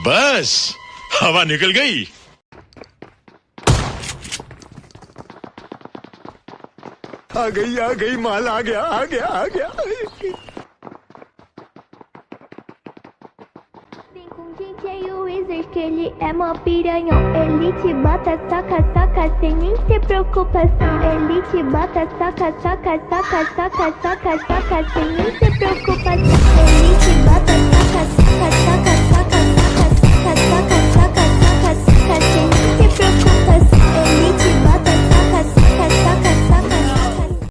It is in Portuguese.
बस हवा निकल गई। आ गई माल आ गया। Vem com gente aí o Wizard que ele é mó piranhão. Ele te bota, saca, sem nem ter preocupação. Ele te bota, saca, sem nem ter preocupação.